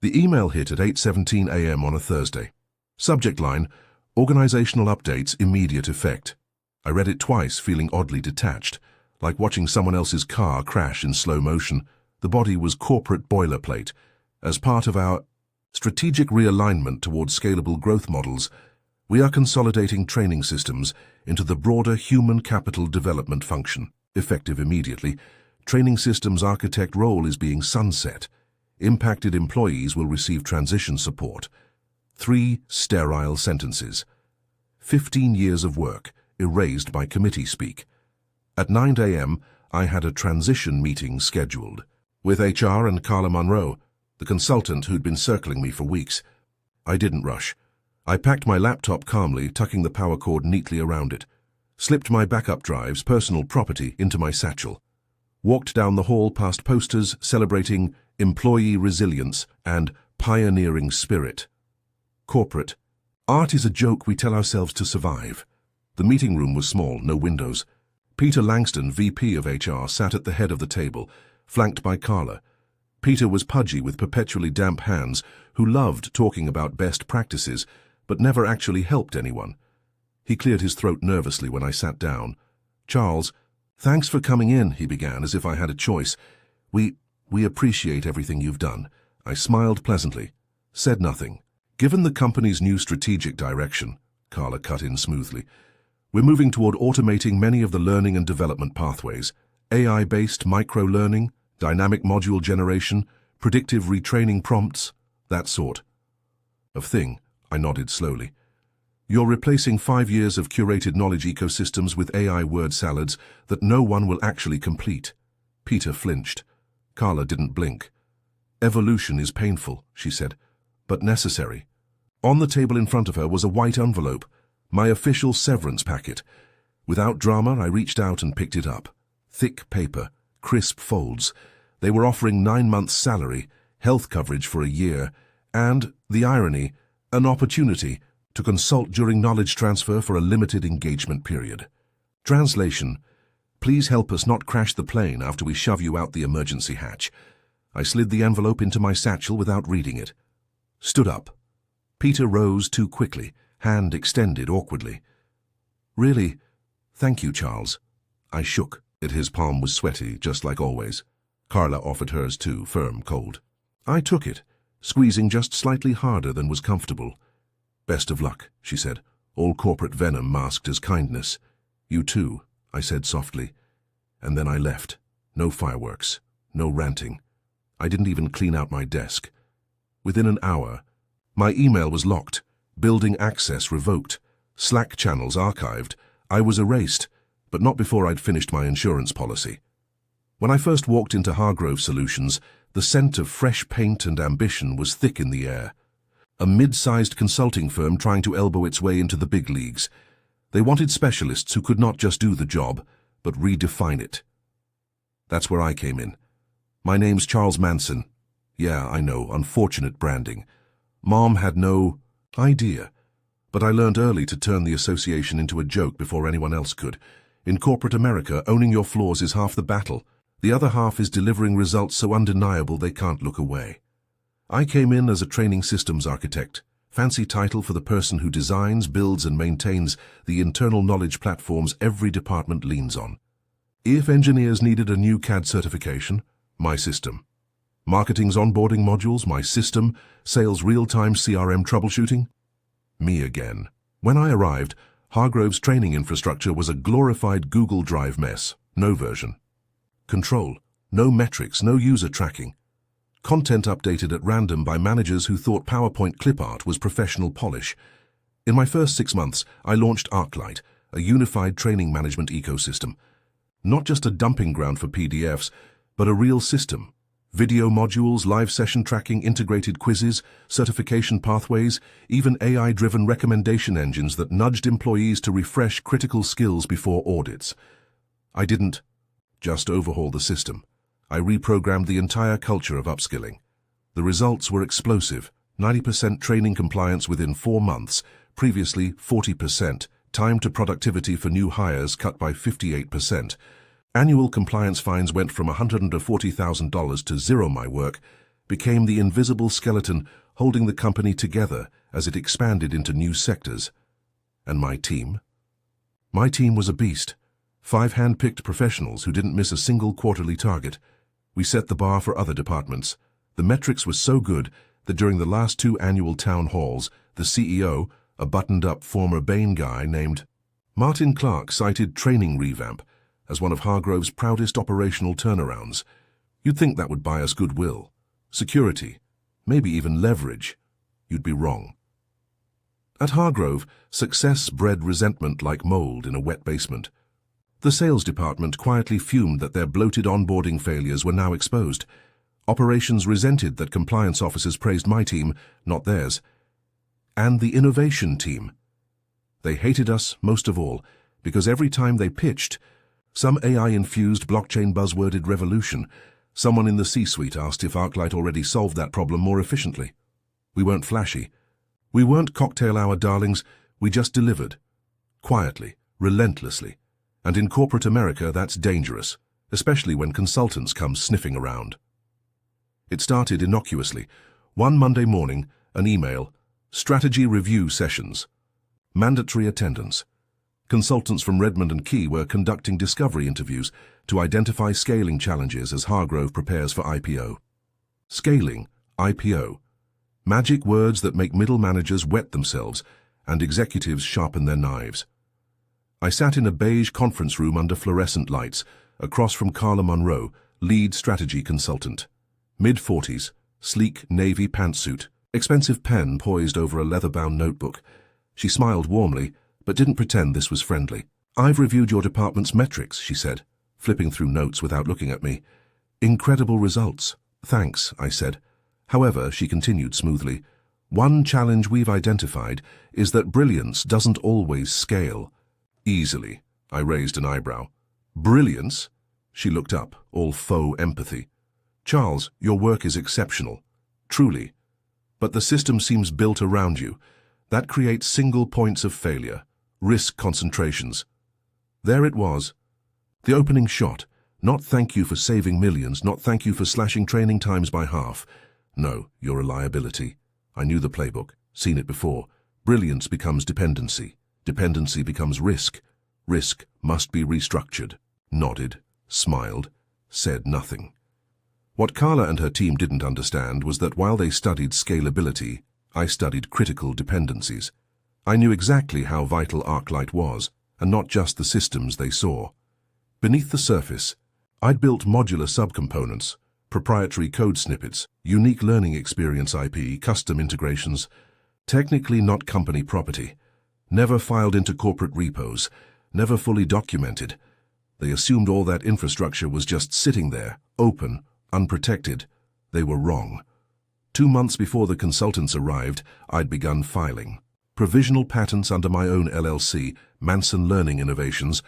The email hit at 8:17 a.m. on a Thursday. Subject line, Organizational updates, immediate effect. I read it twice, feeling oddly detached, like watching someone else's car crash in slow motion. The body was corporate boilerplate. As part of our strategic realignment towards scalable growth models, we are consolidating training systems into the broader human capital development function. Effective immediately, training systems architect role is being sunset. Impacted employees will receive transition support. 3 sterile sentences. 15 years of work, erased by committee speak. At 9 a.m., I had a transition meeting scheduled with HR and Carla Monroe, the consultant who'd been circling me for weeks. I didn't rush. I packed my laptop calmly, tucking the power cord neatly around it, slipped my backup drives, personal property, into my satchel, walked down the hall past posters celebrating employee resilience and pioneering spirit. Corporate. Art is a joke we tell ourselves to survive. The meeting room was small, no windows. Peter Langston, VP of HR, sat at the head of the table, flanked by Carla. Peter was pudgy with perpetually damp hands, who loved talking about best practices, but never actually helped anyone. He cleared his throat nervously when I sat down. "Charles, thanks for coming in," he began, as if I had a choice. We appreciate everything you've done." I smiled pleasantly, said nothing. "Given the company's new strategic direction," Carla cut in smoothly, "we're moving toward automating many of the learning and development pathways, AI-based micro-learning, dynamic module generation, predictive retraining prompts, that sort of thing." I nodded slowly. "You're replacing 5 years of curated knowledge ecosystems with AI word salads that no one will actually complete." Peter flinched. Carla didn't blink. "Evolution is painful," she said, "but necessary." On the table in front of her was a white envelope, my official severance packet. Without drama, I reached out and picked it up. Thick paper, crisp folds. They were offering 9 months' salary, health coverage for a year, and, the irony, an opportunity to consult during knowledge transfer for a limited engagement period. Translation: "Please help us not crash the plane after we shove you out the emergency hatch." I slid the envelope into my satchel without reading it. Stood up. Peter rose too quickly, hand extended awkwardly. "Really? Thank you, Charles." I shook. His palm was sweaty, just like always. Carla offered hers too, firm, cold. I took it, squeezing just slightly harder than was comfortable. "Best of luck," she said, all corporate venom masked as kindness. "You too," I said softly. And then I left. No fireworks, no ranting. I didn't even clean out my desk. Within an hour, my email was locked, building access revoked, Slack channels archived. I was erased, but not before I'd finished my insurance policy. When I first walked into Hargrove Solutions, the scent of fresh paint and ambition was thick in the air. A mid-sized consulting firm trying to elbow its way into the big leagues. They wanted specialists who could not just do the job, but redefine it. That's where I came in. "My name's Charles Manson." Yeah, I know, unfortunate branding. Mom had no idea, but I learned early to turn the association into a joke before anyone else could. In corporate America, owning your flaws is half the battle. The other half is delivering results so undeniable they can't look away. I came in as a training systems architect, fancy title for the person who designs, builds, and maintains the internal knowledge platforms every department leans on. If engineers needed a new CAD certification, my system. Marketing's onboarding modules, my system. Sales real-time CRM troubleshooting, me again. When I arrived, Hargrove's training infrastructure was a glorified Google Drive mess, no version. Control, no metrics, no user tracking. Content updated at random by managers who thought PowerPoint clip art was professional polish. In my first 6 months, I launched ArcLight, a unified training management ecosystem. Not just a dumping ground for PDFs, but a real system. Video modules, live session tracking, integrated quizzes, certification pathways, even AI-driven recommendation engines that nudged employees to refresh critical skills before audits. I didn't just overhaul the system. I reprogrammed the entire culture of upskilling. The results were explosive. 90% training compliance within 4 months, previously 40%. Time to productivity for new hires cut by 58%. Annual compliance fines went from $140,000 to zero my work, became the invisible skeleton holding the company together as it expanded into new sectors. And my team? My team was a beast. 5 hand-picked professionals who didn't miss a single quarterly target. We set the bar for other departments. The metrics were so good that during the last 2 annual town halls, the CEO, a buttoned-up former Bain guy named Martin Clark, cited training revamp as one of Hargrove's proudest operational turnarounds. You'd think that would buy us goodwill, security, maybe even leverage. You'd be wrong. At Hargrove, success bred resentment like mold in a wet basement. The sales department quietly fumed that their bloated onboarding failures were now exposed. Operations resented that compliance officers praised my team, not theirs. And the innovation team. They hated us most of all, because every time they pitched some AI-infused blockchain buzzworded revolution, someone in the C-suite asked if ArcLight already solved that problem more efficiently. We weren't flashy. We weren't cocktail hour darlings, we just delivered. Quietly, relentlessly. And in corporate America, that's dangerous, especially when consultants come sniffing around. It started innocuously. One Monday morning, an email, strategy review sessions, mandatory attendance. Consultants from Redmond and Key were conducting discovery interviews to identify scaling challenges as Hargrove prepares for IPO. Scaling, IPO. Magic words that make middle managers wet themselves and executives sharpen their knives. I sat in a beige conference room under fluorescent lights, across from Carla Monroe, lead strategy consultant. Mid-40s, sleek navy pantsuit, expensive pen poised over a leather-bound notebook. She smiled warmly, but didn't pretend this was friendly. "I've reviewed your department's metrics," she said, flipping through notes without looking at me. "Incredible results." "Thanks," I said. However, she continued smoothly, "One challenge we've identified is that brilliance doesn't always scale." Easily, I raised an eyebrow. "Brilliance?" She looked up, all faux empathy. "Charles, your work is exceptional. Truly. But the system seems built around you. That creates single points of failure, risk concentrations." There it was. The opening shot. Not thank you for saving millions, not thank you for slashing training times by half. No, you're a liability. I knew the playbook, seen it before. Brilliance becomes dependency. Dependency becomes risk. Risk must be restructured. Nodded, smiled, said nothing. What Carla and her team didn't understand was that while they studied scalability, I studied critical dependencies. I knew exactly how vital ArcLight was, and not just the systems they saw. Beneath the surface, I'd built modular subcomponents, proprietary code snippets, unique learning experience IP, custom integrations, technically not company property, never filed into corporate repos, never fully documented. They assumed all that infrastructure was just sitting there, open, unprotected. They were wrong. 2 months before the consultants arrived, I'd begun filing provisional patents under my own LLC, Manson Learning Innovations,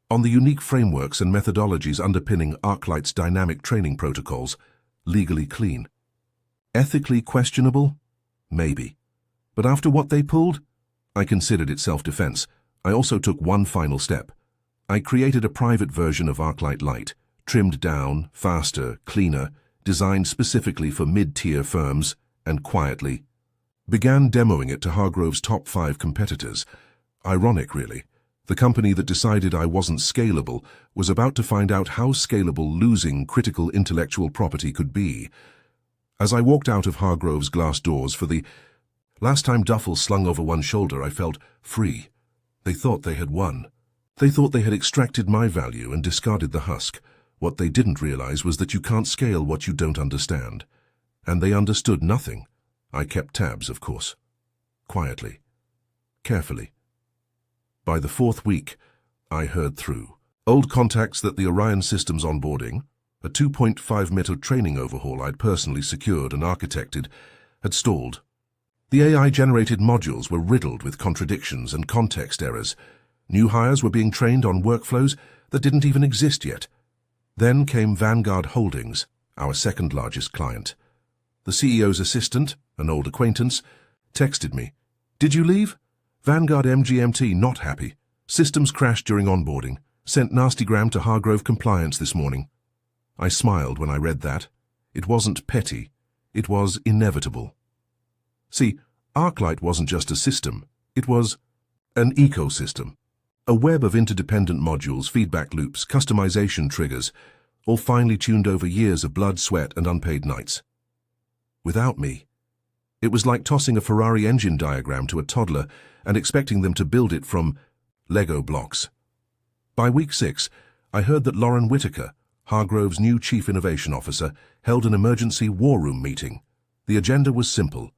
on the unique frameworks and methodologies underpinning ArcLight's dynamic training protocols, legally clean. Ethically questionable? Maybe. But after what they pulled, I considered it self-defense. I also took one final step. I created a private version of ArcLight Lite, trimmed down, faster, cleaner, designed specifically for mid-tier firms, and quietly began demoing it to Hargrove's top 5 competitors. Ironic, really. The company that decided I wasn't scalable was about to find out how scalable losing critical intellectual property could be. As I walked out of Hargrove's glass doors for the last time duffel slung over one shoulder, I felt free. They thought they had won. They thought they had extracted my value and discarded the husk. What they didn't realize was that you can't scale what you don't understand. And they understood nothing. I kept tabs, of course. Quietly. Carefully. By the 4th week, I heard through. Old contacts that the Orion Systems onboarding, a 2.5-meter training overhaul I'd personally secured and architected, had stalled. The AI-generated modules were riddled with contradictions and context errors. New hires were being trained on workflows that didn't even exist yet. Then came Vanguard Holdings, our second-largest client. The CEO's assistant, an old acquaintance, texted me. "Did you leave? Vanguard MGMT not happy. Systems crashed during onboarding. Sent nastygram to Hargrove Compliance this morning." I smiled when I read that. It wasn't petty. It was inevitable. See, ArcLight wasn't just a system, it was an ecosystem. A web of interdependent modules, feedback loops, customization triggers, all finely tuned over years of blood, sweat, and unpaid nights. Without me, it was like tossing a Ferrari engine diagram to a toddler and expecting them to build it from Lego blocks. By week 6, I heard that Lauren Whitaker, Hargrove's new Chief Innovation Officer, held an emergency war room meeting. The agenda was simple: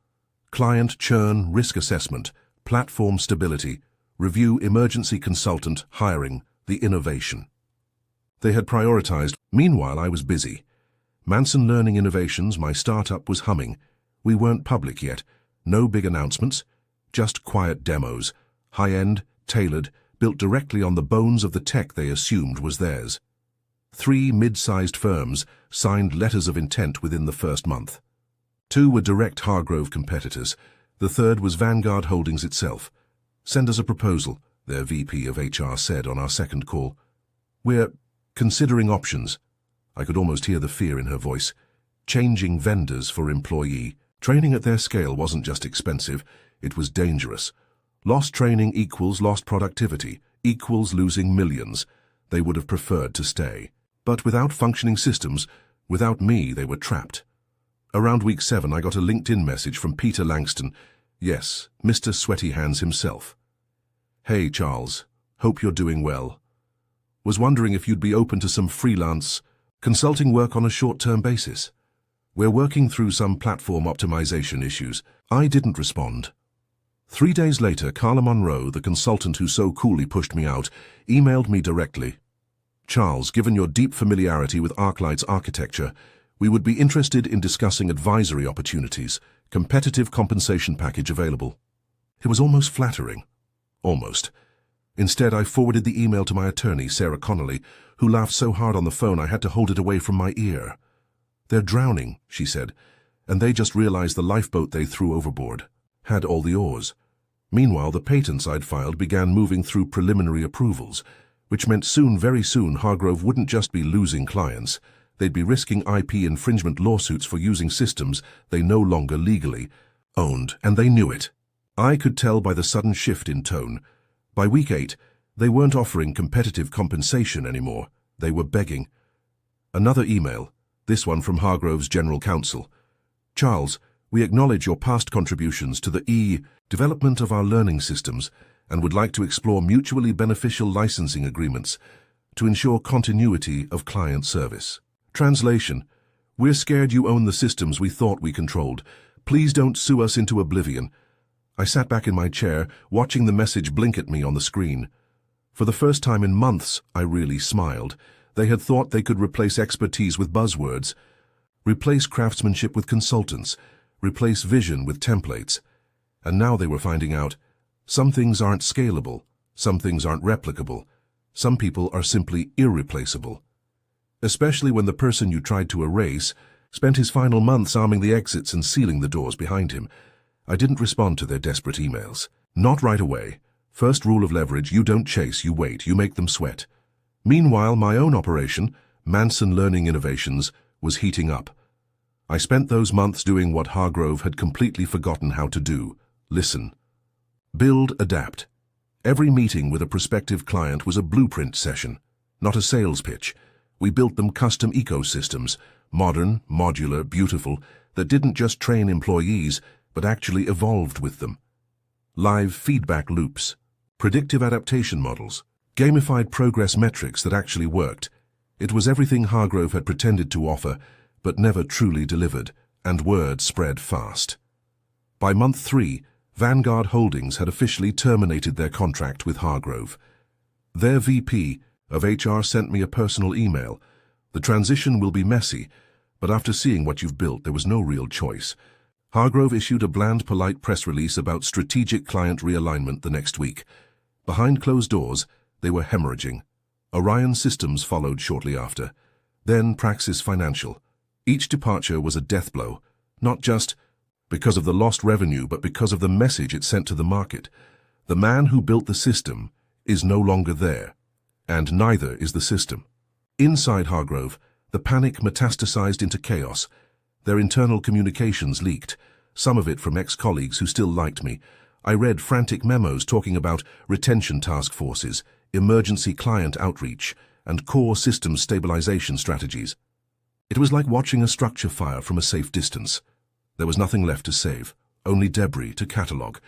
client churn, risk assessment, platform stability, review emergency consultant hiring, the innovation. They had prioritized. Meanwhile, I was busy. Manson Learning Innovations, my startup, was humming. We weren't public yet. No big announcements, just quiet demos, high-end, tailored, built directly on the bones of the tech they assumed was theirs. 3 mid-sized firms signed letters of intent within the first month. 2 were direct Hargrove competitors. The third was Vanguard Holdings itself. "Send us a proposal," their VP of HR said on our second call. "We're considering options." I could almost hear the fear in her voice. Changing vendors for employee. Training at their scale wasn't just expensive, it was dangerous. Lost training equals lost productivity, equals losing millions. They would have preferred to stay. But without functioning systems, without me, they were trapped. Around week 7, I got a LinkedIn message from Peter Langston. Yes, Mr. Sweaty Hands himself. "Hey, Charles. Hope you're doing well. Was wondering if you'd be open to some freelance consulting work on a short-term basis. We're working through some platform optimization issues." I didn't respond. 3 days later, Carla Monroe, the consultant who so coolly pushed me out, emailed me directly. "Charles, given your deep familiarity with ArcLight's architecture, we would be interested in discussing advisory opportunities, competitive compensation package available." It was almost flattering. Almost. Instead, I forwarded the email to my attorney, Sarah Connolly, who laughed so hard on the phone I had to hold it away from my ear. "They're drowning," she said, "and they just realized the lifeboat they threw overboard had all the oars." Meanwhile, the patents I'd filed began moving through preliminary approvals, which meant soon, very soon, Hargrove wouldn't just be losing clients. They'd be risking IP infringement lawsuits for using systems they no longer legally owned, and they knew it. I could tell by the sudden shift in tone. By week 8, they weren't offering competitive compensation anymore. They were begging. Another email, this one from Hargrove's General Counsel. "Charles, we acknowledge your past contributions to the development of our learning systems and would like to explore mutually beneficial licensing agreements to ensure continuity of client service." Translation: "We're scared you own the systems we thought we controlled. Please don't sue us into oblivion." I sat back in my chair, watching the message blink at me on the screen. For the first time in months, I really smiled. They had thought they could replace expertise with buzzwords, replace craftsmanship with consultants, replace vision with templates. And now they were finding out, some things aren't scalable, some things aren't replicable, some people are simply irreplaceable. Especially when the person you tried to erase spent his final months arming the exits and sealing the doors behind him. I didn't respond to their desperate emails. Not right away. First rule of leverage: you don't chase, you wait, you make them sweat. Meanwhile, my own operation, Manson Learning Innovations, was heating up. I spent those months doing what Hargrove had completely forgotten how to do: listen. Build, adapt. Every meeting with a prospective client was a blueprint session, not a sales pitch. We built them custom ecosystems, modern, modular, beautiful, that didn't just train employees, but actually evolved with them. Live feedback loops, predictive adaptation models, gamified progress metrics that actually worked. It was everything Hargrove had pretended to offer, but never truly delivered, and word spread fast. By month 3, Vanguard Holdings had officially terminated their contract with Hargrove. Their VP of HR sent me a personal email. "The transition will be messy, but after seeing what you've built, there was no real choice." Hargrove issued a bland, polite press release about strategic client realignment the next week. Behind closed doors, they were hemorrhaging. Orion Systems followed shortly after. Then Praxis Financial. Each departure was a death blow, not just because of the lost revenue, but because of the message it sent to the market. The man who built the system is no longer there, and neither is the system. Inside Hargrove, the panic metastasized into chaos. Their internal communications leaked, some of it from ex-colleagues who still liked me. I read frantic memos talking about retention task forces, emergency client outreach, and core system stabilization strategies. It was like watching a structure fire from a safe distance. There was nothing left to save, only debris to catalog.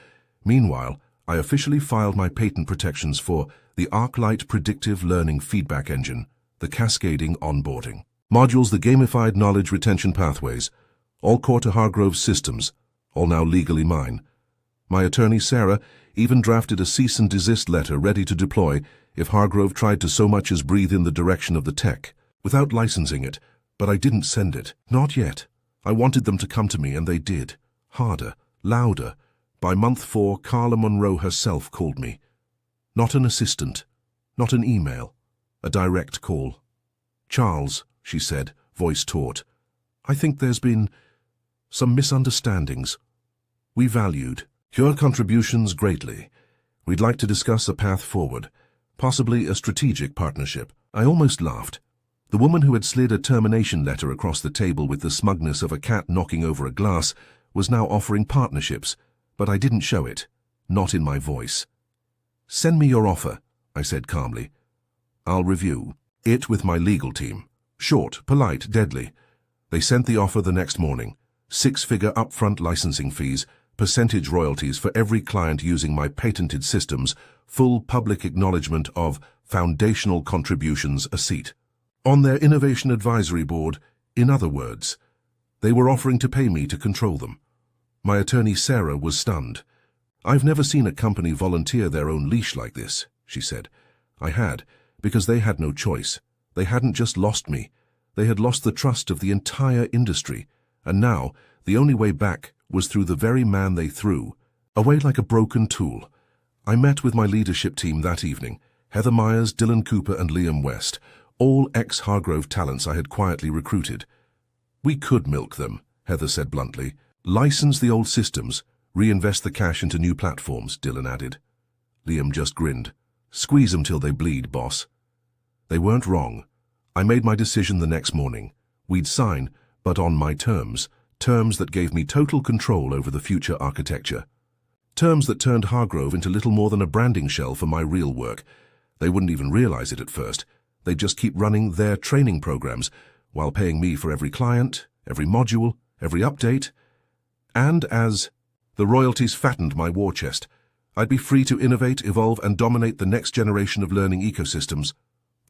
Meanwhile, I officially filed my patent protections for the ArcLight Predictive Learning Feedback Engine, the cascading onboarding modules, the gamified knowledge retention pathways, all core to Hargrove's systems, all now legally mine. My attorney, Sarah, even drafted a cease and desist letter ready to deploy if Hargrove tried to so much as breathe in the direction of the tech, without licensing it, but I didn't send it. Not yet. I wanted them to come to me, and they did. Harder, louder. By month 4, Carla Monroe herself called me. Not an assistant, not an email, a direct call. "Charles," she said, voice taut, "I think there's been some misunderstandings. We valued your contributions greatly. We'd like to discuss a path forward, possibly a strategic partnership." I almost laughed. The woman who had slid a termination letter across the table with the smugness of a cat knocking over a glass was now offering partnerships, but I didn't show it, not in my voice. "Send me your offer," I said calmly. "I'll review it with my legal team." Short, polite, deadly. They sent the offer the next morning. 6-figure upfront licensing fees, percentage royalties for every client using my patented systems, full public acknowledgement of foundational contributions, a seat on their innovation advisory board. In other words, they were offering to pay me to control them. My attorney Sarah was stunned. "I've never seen a company volunteer their own leash like this," she said. I had, because they had no choice. They hadn't just lost me. They had lost the trust of the entire industry, and now the only way back was through the very man they threw, away like a broken tool. I met with my leadership team that evening, Heather Myers, Dylan Cooper, and Liam West, all ex-Hargrove talents I had quietly recruited. "We could milk them," Heather said bluntly. "License the old systems, reinvest the cash into new platforms," Dylan added. Liam just grinned. "Squeeze them till they bleed, boss." They weren't wrong. I made my decision the next morning. We'd sign, but on my terms, terms that gave me total control over the future architecture. Terms that turned Hargrove into little more than a branding shell for my real work. They wouldn't even realize it at first. They'd just keep running their training programs while paying me for every client, every module, every update. And as the royalties fattened my war chest, I'd be free to innovate, evolve, and dominate the next generation of learning ecosystems.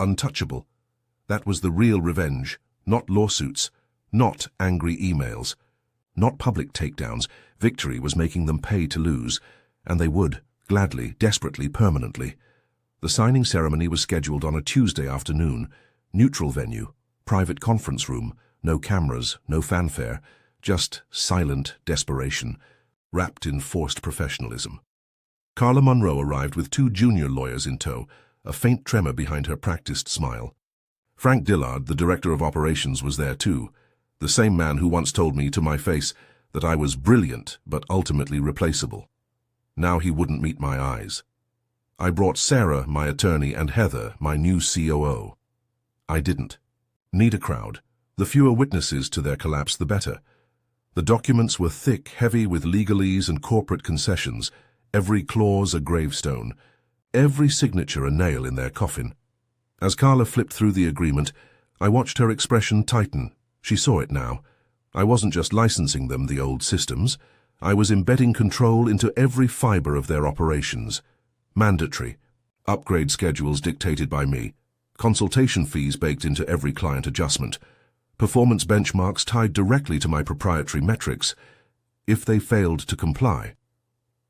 Untouchable. That was the real revenge, not lawsuits, not angry emails, not public takedowns. Victory was making them pay to lose, and they would, gladly, desperately, permanently. The signing ceremony was scheduled on a Tuesday afternoon, neutral venue, private conference room, no cameras, no fanfare, just silent desperation, wrapped in forced professionalism. Carla Monroe arrived with 2 junior lawyers in tow, a faint tremor behind her practiced smile. Frank Dillard, the director of operations, was there too, the same man who once told me to my face that I was brilliant but ultimately replaceable. Now he wouldn't meet my eyes. I brought Sarah, my attorney, and Heather, my new COO. I didn't need a crowd. The fewer witnesses to their collapse, the better. The documents were thick, heavy with legalese and corporate concessions, every clause a gravestone, every signature a nail in their coffin. As Carla flipped through the agreement, I watched her expression tighten. She saw it now. I wasn't just licensing them the old systems. I was embedding control into every fiber of their operations. Mandatory. Upgrade schedules dictated by me. Consultation fees baked into every client adjustment. Performance benchmarks tied directly to my proprietary metrics. If they failed to comply,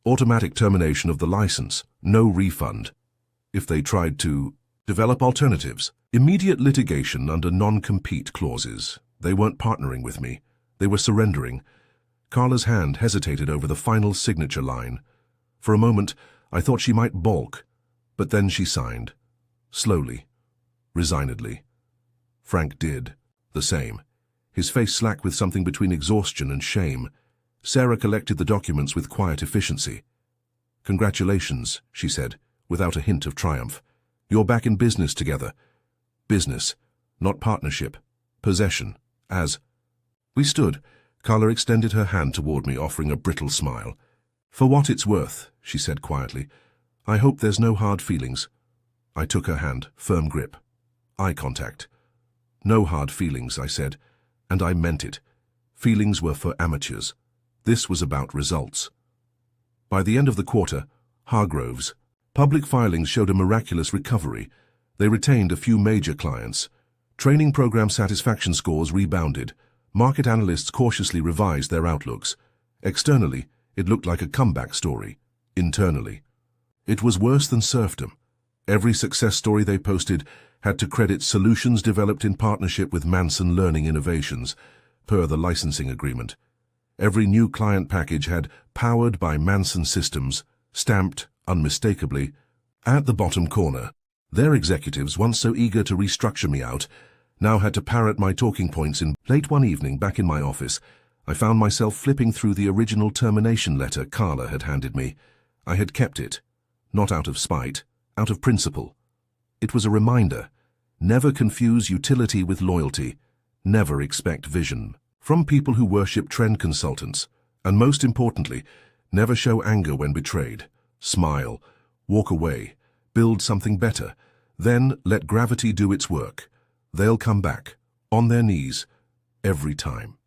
automatic termination of the license, no refund. If they tried to develop alternatives, immediate litigation under non-compete clauses. They weren't partnering with me. They were surrendering. Carla's hand hesitated over the final signature line. For a moment, I thought she might balk, but then she signed. Slowly, resignedly. Frank did the same, his face slack with something between exhaustion and shame. Sarah collected the documents with quiet efficiency. "Congratulations," she said, without a hint of triumph. "You're back in business together." Business, not partnership. Possession. As We stood. Carla extended her hand toward me, offering a brittle smile. "For what it's worth," she said quietly. "I hope there's no hard feelings." I took her hand, firm grip. Eye contact. "No hard feelings," I said, and I meant it. Feelings were for amateurs. This was about results. By the end of the quarter, Hargroves' public filings showed a miraculous recovery. They retained a few major clients. Training program satisfaction scores rebounded. Market analysts cautiously revised their outlooks. Externally, it looked like a comeback story. Internally, it was worse than serfdom. Every success story they posted had to credit solutions developed in partnership with Manson Learning Innovations, per the licensing agreement. Every new client package had "powered by Manson Systems" stamped, unmistakably, at the bottom corner. Their executives, once so eager to restructure me out, now had to parrot my talking points. Late one evening, back in my office, I found myself flipping through the original termination letter Carla had handed me. I had kept it, not out of spite, out of principle. It was a reminder: never confuse utility with loyalty. Never expect vision from people who worship trend consultants. And most importantly, never show anger when betrayed. Smile, walk away, build something better. Then let gravity do its work. They'll come back, on their knees, every time.